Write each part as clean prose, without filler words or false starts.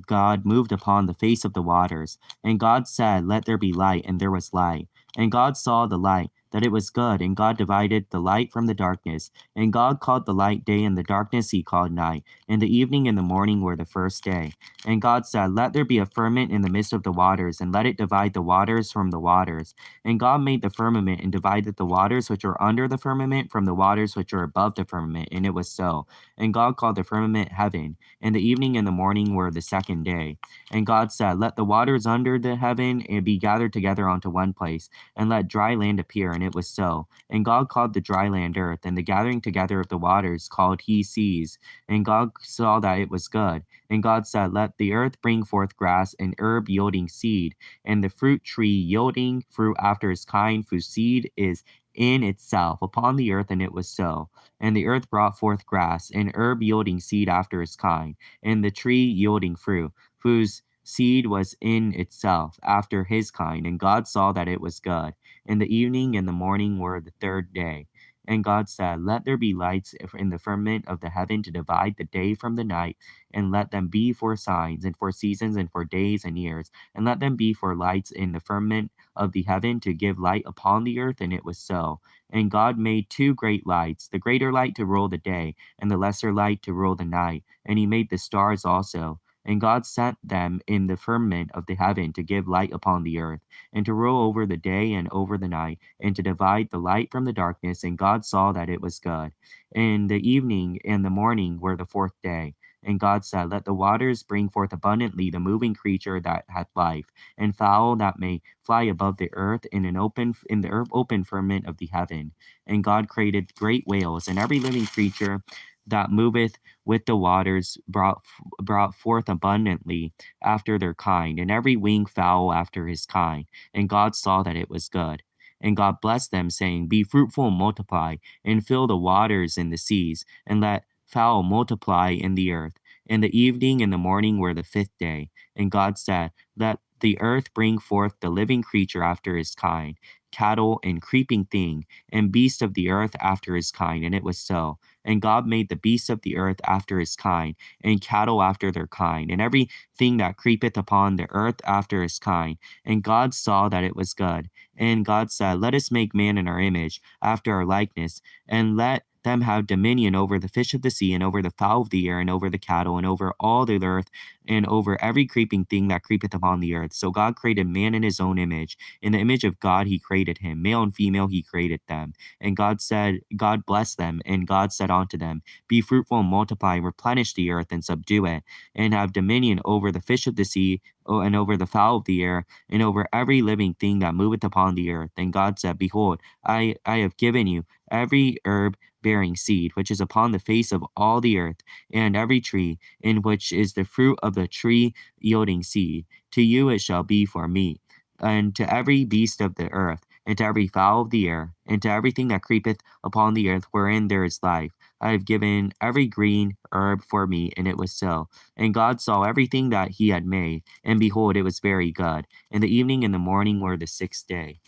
God moved upon the face of the waters. And God said, Let there be light, and there was light. And God saw the light, that it was good, and God divided the light from the darkness. And God called the light day, and the darkness he called night. And the evening and the morning were the first day. And God said, Let there be a firmament in the midst of the waters, and let it divide the waters from the waters. And God made the firmament, and divided the waters which are under the firmament from the waters which are above the firmament. And it was so. And God called the firmament heaven. And the evening and the morning were the second day. And God said, Let the waters under the heaven be gathered together onto one place, and let dry land appear. And it was so. And God called the dry land earth, and the gathering together of the waters called he seas. And God saw that it was good. And God said, Let the earth bring forth grass, and herb yielding seed, and the fruit tree yielding fruit after his kind, whose seed is in itself upon the earth. And it was so. And the earth brought forth grass, and herb yielding seed after his kind, and the tree yielding fruit, whose seed was in itself after his kind. And God saw that it was good. And the evening and the morning were the third day. And God said, Let there be lights in the firmament of the heaven to divide the day from the night, and let them be for signs, and for seasons, and for days and years, and let them be for lights in the firmament of the heaven to give light upon the earth. And it was so. And God made two great lights, the greater light to rule the day, and the lesser light to rule the night. And he made the stars also. And God set them in the firmament of the heaven to give light upon the earth, and to rule over the day and over the night, and to divide the light from the darkness. And God saw that it was good. And the evening and the morning were the fourth day. And God said, Let the waters bring forth abundantly the moving creature that hath life, and fowl that may fly above the earth in the open firmament of the heaven. And God created great whales, and every living creature that moveth with the waters brought forth abundantly after their kind, and every winged fowl after his kind. And God saw that it was good. And God blessed them, saying, Be fruitful and multiply, and fill the waters in the seas, and let fowl multiply in the earth. And the evening and the morning were the fifth day. And God said, Let the earth bring forth the living creature after his kind, cattle and creeping thing, and beast of the earth after his kind. And it was so. And God made the beasts of the earth after his kind, and cattle after their kind, and everything that creepeth upon the earth after his kind. And God saw that it was good. And God said, Let us make man in our image, after our likeness, and let them have dominion over the fish of the sea, and over the fowl of the air, and over the cattle, and over all the earth, and over every creeping thing that creepeth upon the earth. So God created man in his own image. In the image of God he created him. Male and female he created them. And God blessed them, and God said unto them, Be fruitful and multiply, and replenish the earth, and subdue it, and have dominion over the fish of the sea, and over the fowl of the air, and over every living thing that moveth upon the earth. And God said, Behold, I have given you every herb bearing seed, which is upon the face of all the earth, and every tree, in which is the fruit of the tree yielding seed. To you it shall be for meat, and to every beast of the earth, and to every fowl of the air, and to everything that creepeth upon the earth, wherein there is life. I have given every green herb for meat. And it was so. And God saw everything that he had made, and behold, it was very good. And the evening and the morning were the sixth day.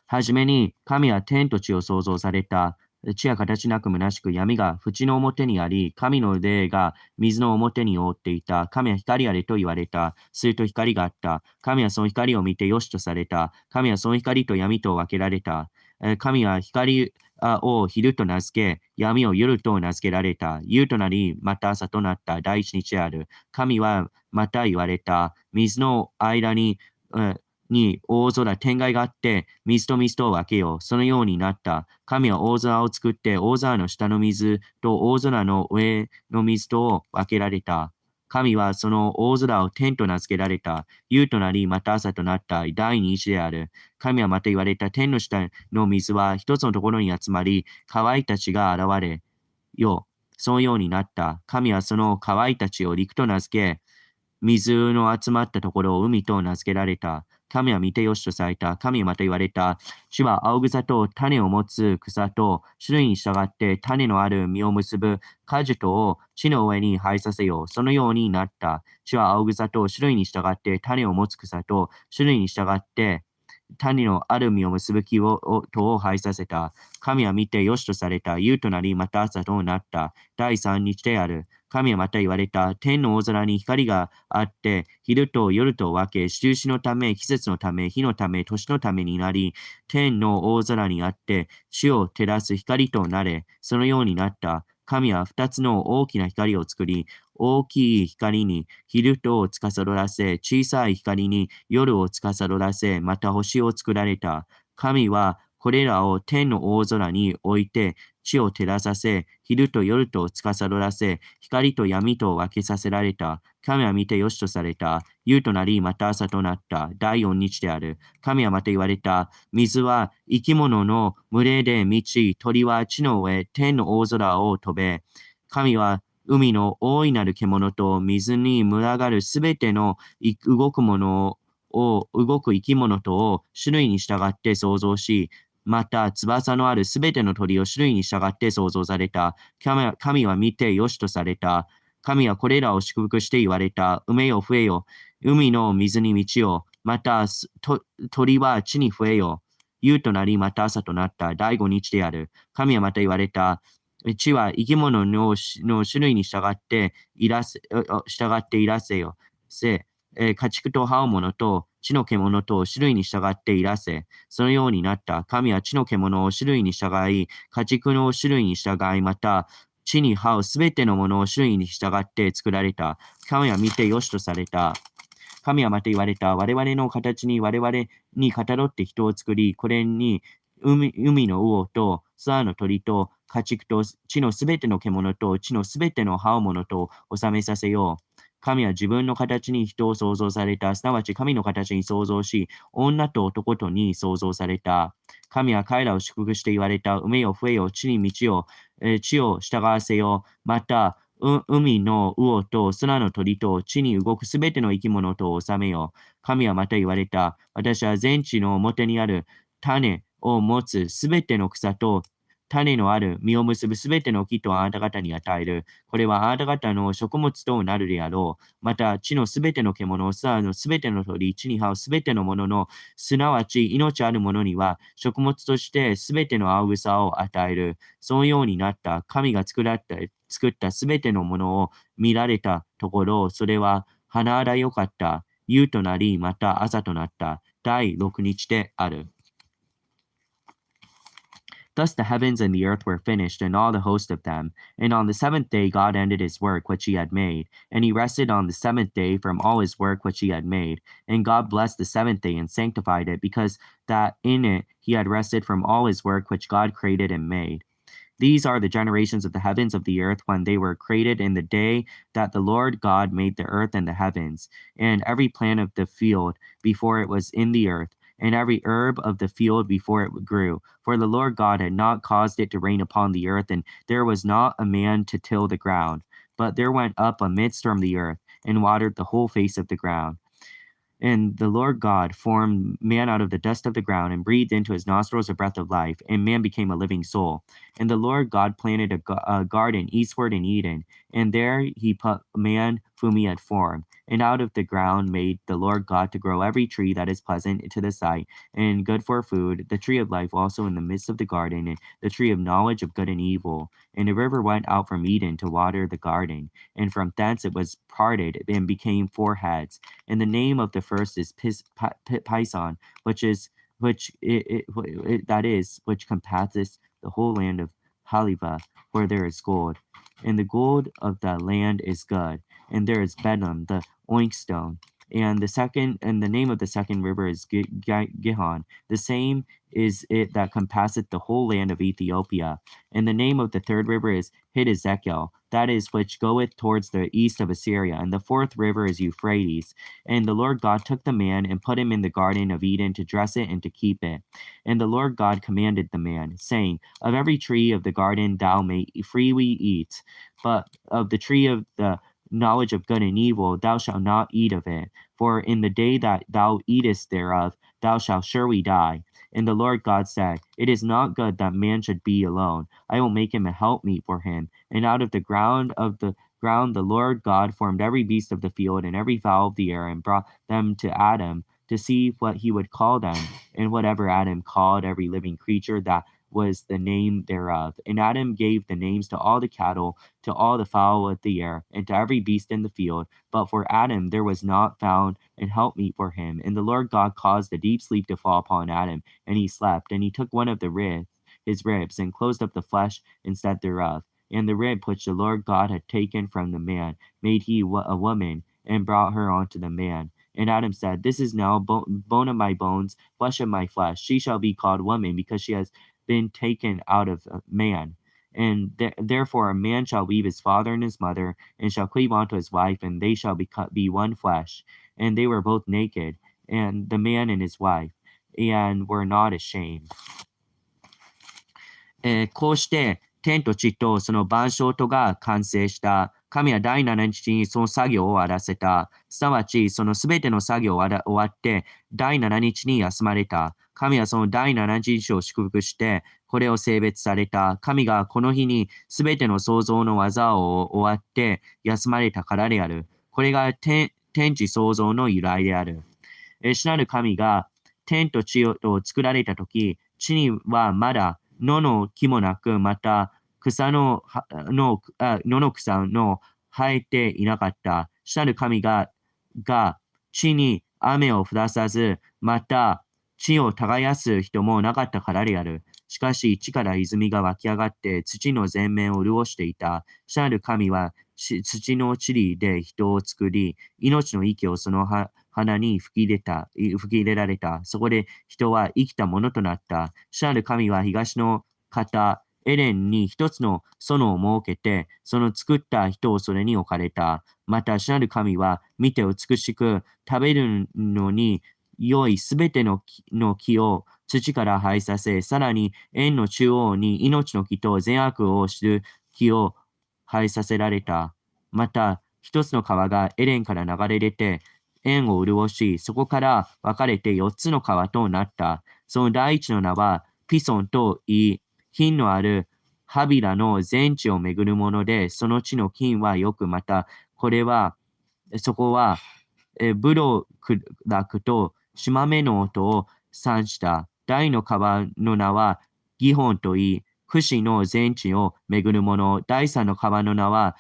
はじめに神は天と地を創造された。地は形なく虚しく、闇が淵の表にあり、神の霊が水の表に覆っていた。神は光あれと言われた。すると光があった。神はその光を見てよしとされた。神はその光と闇と分けられた。神は光を昼と名付け、闇を夜と名付けられた。夕となり、また朝となった第一日である。神はまた言われた。水の間に、大空、天外があって、水と水とを分けよう。そのようになった。神は大空を作って、大空の下の水と大空の上の水とを分けられた。神はその大空を天と名付けられた。夕となり、また朝となった第二日である。神はまた言われた。天の下の水は一つのところに集まり、乾いた地が現れよ。そのようになった。神はその乾いた地を陸と名付け、水の集まったところを海と名付けられた。神は見てよしとされた。神はまた言われた。地は青草と種を持つ草と種類に従って種のある実を結ぶ果樹とを地の上に生えさせよう。そのようになった。地は青草と種類に従って種を持つ草と種類に従って種のある実を結ぶ木を生えさせた。神は見てよしとされた。夕となり、また朝となった。第三日である。神はまた言われた。天の大空に光があって、昼と夜と分け、印のため、季節のため、日のため、年のためになり、天の大空にあって、地を照らす光となれ。そのようになった。神は二つの大きな光を作り、大きい光に昼とを司らせ、小さい光に夜を司らせ、また星を作られた。神はこれらを天の大空に置いて、地を照らさせ、昼と夜と司らせ、光と闇と分けさせられた。神は見てよしとされた。夕となり、また朝となった。第四日である。神はまた言われた。水は生き物の群れで満ち、鳥は地の上、天の大空を飛べ。神は海の大いなる獣と水に群がるすべての動く生き物とを種類に従って創造し、また翼のあるすべての鳥を種類に従って創造された。神は見てよしとされた。神はこれらを祝福して言われた。埋めよ増えよ。海の水に満ちよ。また鳥は地に増えよ。夕となりまた朝となった第五日である。神はまた言われた。地は生き物の種類に従っていらせよ。家畜と這うものと地の獣と種類に従っていらせ。そのようになった。神は地の獣を種類に従い、家畜の種類に従い、また地に這うすべてのものを種類に従って作られた。神は見てよしとされた。神はまた言われた。我々の形に我々にかたどって人を作り、これに海の魚と空の鳥と家畜と地のすべての獣と地のすべての這うものと収めさせよう。神は自分の形に人を創造された。すなわち神の形に創造し、女と男とに創造された。神は彼らを祝福して言われた。埋めよ増えよ、地に道を、地を従わせよ。また、海の魚と空の鳥と地に動くすべての生き物とを治めよ。神はまた言われた。私は全地の表にある種を持つすべての草と種のある実を結ぶすべての木とあなた方に与える。これはあなた方の食物となるであろう。また地のすべての獣、空のすべての鳥、地に這うすべてのものの、すなわち命あるものには食物としてすべての青草を与える。そのようになった神が作ったすべてのものを見られたところ、それは花荒よかった。夕となり、また朝となった。第六日である。Thus the heavens and the earth were finished, and all the host of them. And on the seventh day God ended his work which he had made. And he rested on the seventh day from all his work which he had made. And God blessed the seventh day and sanctified it, because that in it he had rested from all his work which God created and made. These are the generations of the heavens of the earth when they were created in the day that the Lord God made the earth and the heavens, and every plant of the field before it was in the earth, and every herb of the field before it grew. For the Lord God had not caused it to rain upon the earth, and there was not a man to till the ground. But there went up a mist from the earth, and watered the whole face of the ground. And the Lord God formed man out of the dust of the ground and breathed into his nostrils a breath of life, and man became a living soul. And the Lord God planted a garden eastward in Eden, and there he put man whom he had formed. And out of the ground made the Lord God to grow every tree that is pleasant to the sight, and good for food, the tree of life also in the midst of the garden, and the tree of knowledge of good and evil. And a river went out from Eden to water the garden, and from thence it was parted and became four heads. And the name of the first is Pison, which compasseth the whole land of Haliva, where there is gold. And the gold of the land is good. And there is Bedlam, the oinkstone. And the name of the second river is Gihon. The same is it that compasseth the whole land of Ethiopia. And the name of the third river is Hiddezekel, that is which goeth towards the east of Assyria. And the fourth river is Euphrates. And the Lord God took the man and put him in the garden of Eden to dress it and to keep it. And the Lord God commanded the man, saying, Of every tree of the garden thou may freely eat, but of the tree of the knowledge of good and evil thou shalt not eat of it, for in the day that thou eatest thereof thou shalt surely die. And the Lord God said, It is not good that man should be alone. I will make him a helpmeet for him. And out of the ground the Lord God formed every beast of the field and every fowl of the air, and brought them to Adam to see what he would call them. And whatever Adam called every living creature, that was the name thereof. And Adam gave the names to all the cattle, to all the fowl of the air, and to every beast in the field. But for Adam there was not found an helpmeet for him. And the Lord God caused a deep sleep to fall upon Adam, and he slept. And he took one of his ribs, and closed up the flesh instead thereof. And the rib which the Lord God had taken from the man made he a woman, and brought her unto the man. And Adam said, This is now bone of my bones, flesh of my flesh. She shall be called woman, because she has been taken out of man. And therefore a man shall leave his father and his mother, and shall cleave unto his wife, and they shall be one flesh. And they were both naked, and the man and his wife, and were not ashamed. こうして天と地とその万象とが完成した。神は第7日にその作業を終わらせた。すなわちそのすべての作業を終わって第7日に休まれた。神はその第7日を祝福してこれを聖別された。神がこの日にすべての創造の技を終わって休まれたからである。これが天地創造の由来である。主なる神が天と地を作られたとき、地にはまだ野の木もなく、また野の草の生えていなかった。主なる神が地に雨を降らさず、また地を耕す人もなかったからである。しかし地から泉が湧き上がって土の全面を潤していた。主なる神は土の塵で人を作り、命の息をその鼻に吹き入れられた。そこで人は生きたものとなった。主なる神は東の方、エデンに一つの園を設けて、その作った人をそれに置かれた。また、主なる神は見て美しく、食べるのに良いすべての木を土から生えさせ、さらに園の中央に命の木と善悪を知る木を生えさせられた。また、一つの川がエデンから流れ出て、園を潤し、そこから分かれて4つの川となった。その第一の名はピソンと言い、金のあるハビラの全地を巡るもので、その地の金はよく、また、そこは、ブロクラクと島目の音を産した。第の川の名はギホンと言い、クシの全地を巡るもの。第三の川の名は、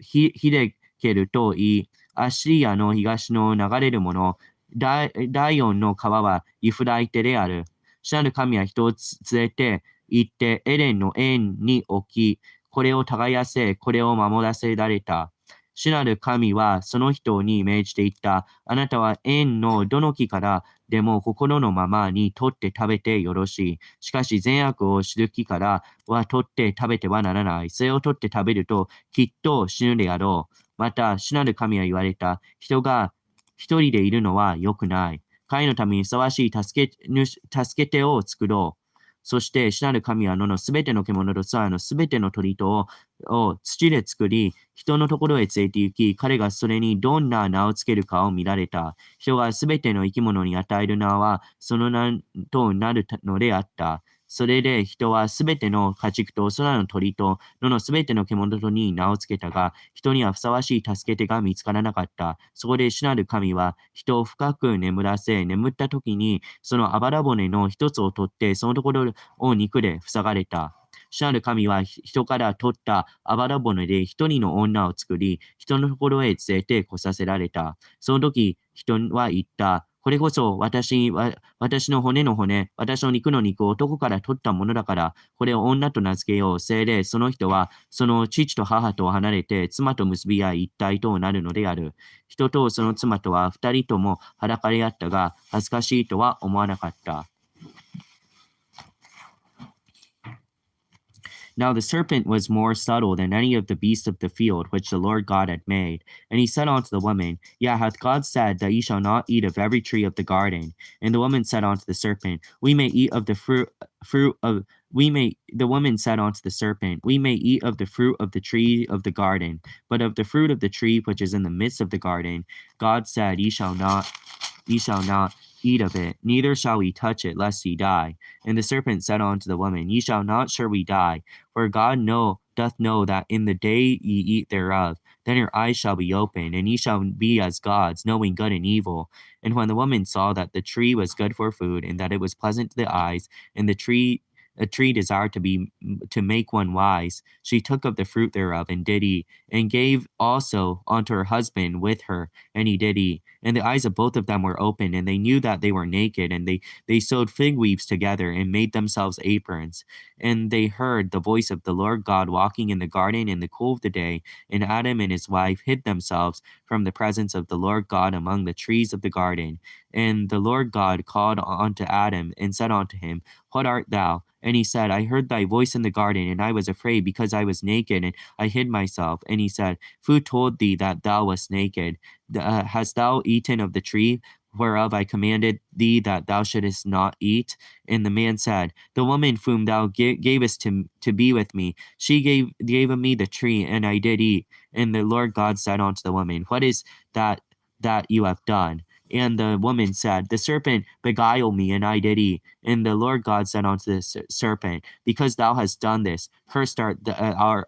ヒデケルと言い、アッシリアの東の流れるもの。第四の川はユフライテである。主なる神は人を連れて行ってエレンの園に置き、これを耕せ、これを守らせられた。主なる神はその人に命じていった。あなたは園のどの木からでも心のままに取って食べてよろしい。しかし善悪を知る木からは取って食べてはならない。それを取って食べるときっと死ぬであろう。また、主なる神は言われた。人が一人でいるのは良くない。彼のためにふさわしい助け手を作ろう。そして、主なる神は野のすべての獣と空のすべての鳥とを土で作り、人のところへ連れて行き、彼がそれにどんな名をつけるかを見られた。人がすべての生き物に与える名は、その名となるのであった。それで人はすべての家畜と空の鳥と野のすべての獣とに名をつけたが、人にはふさわしい助け手が見つからなかった。そこで主なる神は人を深く眠らせ、眠った時にそのあばら骨の一つを取って、そのところを肉で塞がれた。主なる神は人から取ったあばら骨で一人の女を作り、人のところへ連れて来させられた。その時人は言った。これこそ私の骨の骨、私の肉の肉を男から取ったものだから、これを女と名付けよう。せいで、その人は、その父と母と離れて、妻と結び合い一体となるのである。人とその妻とは二人とも裸であったが、恥ずかしいとは思わなかった。Now the serpent was more subtle than any of the beasts of the field which the Lord God had made. And he said unto the woman, Yet hath God said that ye shall not eat of every tree of the garden. And the woman said unto the serpent, The woman said unto the serpent, We may eat of the fruit of the tree of the garden, but of the fruit of the tree which is in the midst of the garden, God said, Ye shall not eat of it, neither shall ye touch it, lest ye die. And the serpent said unto the woman, Ye shall not surely die, for God doth know that in the day ye eat thereof, then your eyes shall be opened, and ye shall be as gods, knowing good and evil. And when the woman saw that the tree was good for food, and that it was pleasant to the eyes, and a tree desired to make one wise, she took of the fruit thereof, and did eat, and gave also unto her husband with her, and he did eat. And the eyes of both of them were opened, and they knew that they were naked, and they sewed fig leaves together, and made themselves aprons. And they heard the voice of the Lord God walking in the garden in the cool of the day, and Adam and his wife hid themselves from the presence of the Lord God among the trees of the garden. And the Lord God called unto Adam, and said unto him, What art thou? And he said, I heard thy voice in the garden, and I was afraid, because I was naked, and I hid myself. And he said, Who told thee that thou wast naked? Hast thou eaten of the tree whereof I commanded thee that thou shouldest not eat? And the man said, The woman whom thou gavest to be with me, she gave me the tree, and I did eat. And the Lord God said unto the woman, What is that you have done? And the woman said, The serpent beguiled me, and I did eat. And the Lord God said unto the serpent, Because thou hast done this, cursed thou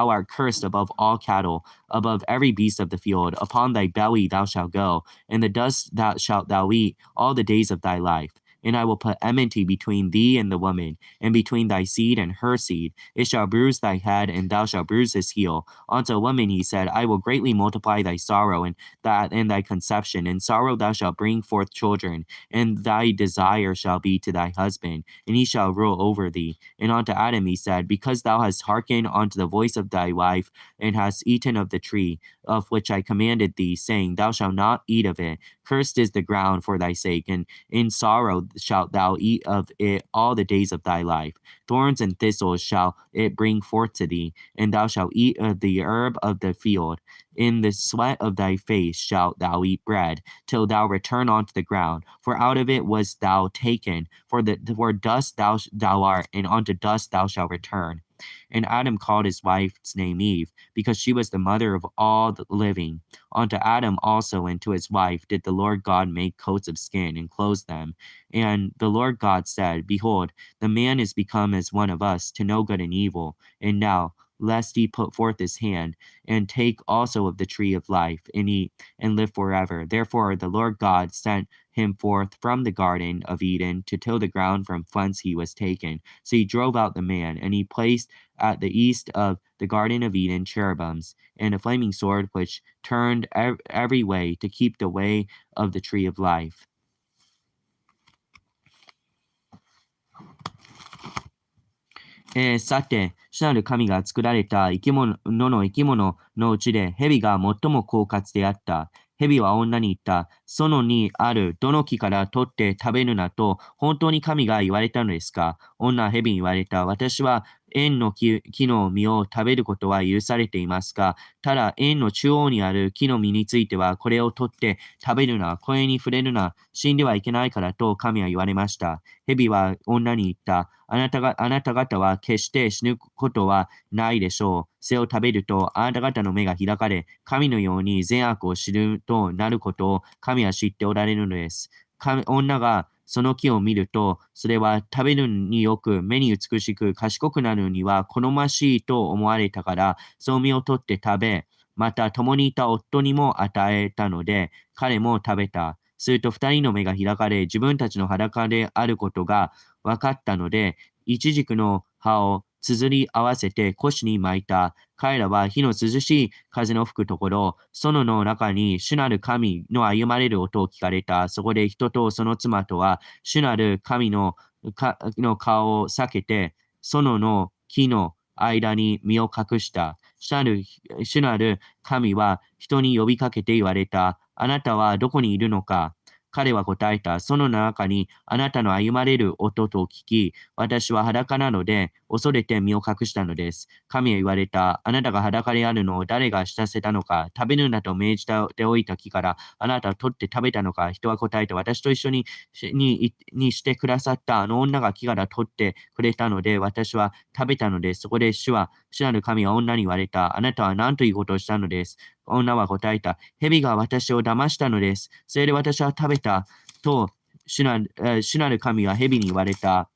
art cursed above all cattle, above every beast of the field. Upon thy belly thou shalt go, and the dust shalt thou eat all the days of thy life. And I will put enmity between thee and the woman, and between thy seed and her seed. It shall bruise thy head, and thou shalt bruise his heel. Unto a woman he said, I will greatly multiply thy sorrow, and thy conception. In sorrow thou shalt bring forth children, and thy desire shall be to thy husband, and he shall rule over thee. And unto Adam he said, Because thou hast hearkened unto the voice of thy wife, and hast eaten of the tree of which I commanded thee, saying, Thou shalt not eat of it. Cursed is the ground for thy sake, and in sorrow shalt thou eat of it all the days of thy life. Thorns and thistles shall it bring forth to thee, and thou shalt eat of the herb of the field. In the sweat of thy face shalt thou eat bread, till thou return unto the ground. For out of it wast thou taken, for dust thou art, and unto dust thou shalt return. And Adam called his wife's name Eve, because she was the mother of all the living. Unto Adam also and to his wife did the Lord God make coats of skin, and clothe them. And the Lord God said, Behold, the man is become as one of us, to know good and evil. And now, lest he put forth his hand, and take also of the tree of life, and eat, and live forever. Therefore the Lord God sent him forth from the garden of Eden to till the ground from whence he was taken. So he drove out the man, and he placed at the east of the garden of Eden cherubims, and a flaming sword which turned every way to keep the way of the tree of life. さて、主なる神が作られた野の生き物のうちで、蛇が最も狡猾であった。蛇は女に言った。園にあるどの木から取って食べるなと、本当に神が言われたのですか？女は蛇に言われた。私は園の木の実を食べることは許されていますが、ただ園の中央にある木の実については、これを取って食べるな、これに触れるな、死んではいけないからと神は言われました。蛇は女に言った。あなた方は決して死ぬことはないでしょう。それを食べると、あなた方の目が開かれ、神のように善悪を知るとなることを神は知っておられるのです。女がその木を見ると、それは食べるによく、目に美しく、賢くなるには好ましいと思われたから、その実を取って食べ、また共にいた夫にも与えたので、彼も食べた。すると二人の目が開かれ、自分たちの裸であることが分かったので、イチジクの葉を綴り合わせて腰に巻いた。彼らは火の涼しい風の吹くところ、園の中に主なる神の歩まれる音を聞かれた。そこで人とその妻とは、主なる神の顔を避けて、園の木の間に身を隠した。主なる神は人に呼びかけて言われた。あなたはどこにいるのか？彼は答えた。その中にあなたの歩まれる音と聞き、私は裸なので恐れて身を隠したのです。神は言われた。あなたが裸であるのを誰が知らせたのか？食べるなと命じておいた木からあなたは取って食べたのか？人は答えた。私と一緒にしてくださったあの女が木から取ってくれたので私は食べたのです。そこで主なる神は女に言われた。あなたは何ということをしたのです。女は答えた。蛇が私を騙したのです。それで私は食べた。と、主なる神は蛇に言われた。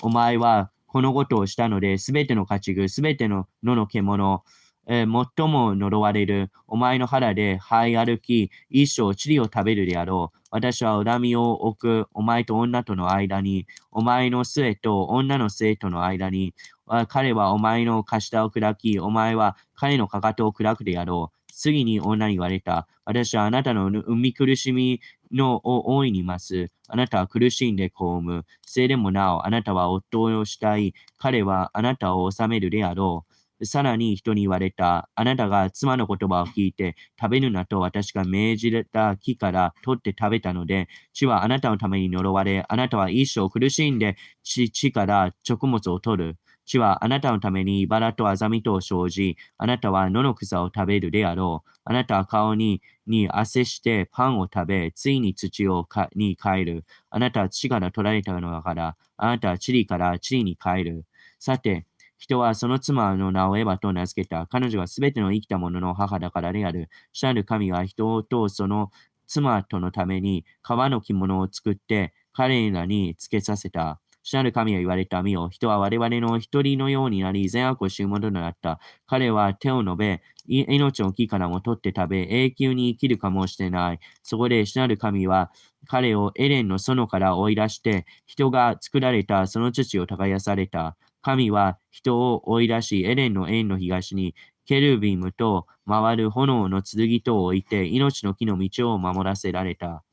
お前はこのことをしたので、すべての家畜、すべての野の獣、最も呪われる。お前の腹で這い歩き、一生塵を食べるであろう。私は恨みを置く。お前と女との間に、お前の末と女の末との間に、彼はお前の頭を砕き、お前は彼のかかとを砕くであろう。次に女に言われた。私はあなたの産み苦しみを大いに増す。あなたは苦しんで子を産む。それでもなお、あなたは夫を慕い、彼はあなたを治めるであろう。さらに人に言われた。あなたが妻の言葉を聞いて食べるなと私が命じた木から取って食べたので、地はあなたのために呪われ、あなたは一生苦しんで地から食物を取る。地はあなたのために茨とアザミとを生じ、あなたは野の草を食べるであろう。あなたは顔に汗してパンを食べ、ついに土に帰る。あなたは地から取られたのだから、あなたは地から地に帰る。さて、人はその妻の名をエバと名付けた。彼女はすべての生きたものの母だからである。主なる神は人とその妻とのために革の着物を作って彼らにつけさせた。主なる神は言われた。見よ、人は我々の一人のようになり、善悪を知るものとなった。彼は手を伸べ、命の木からも取って食べ、永久に生きるかもしれない。そこで主なる神は彼をエレンの園から追い出して、人が作られたその土を耕された。神は人を追い出し、エレンの園の東に、ケルビムと回る炎の剣とを置いて、命の木の道を守らせられた。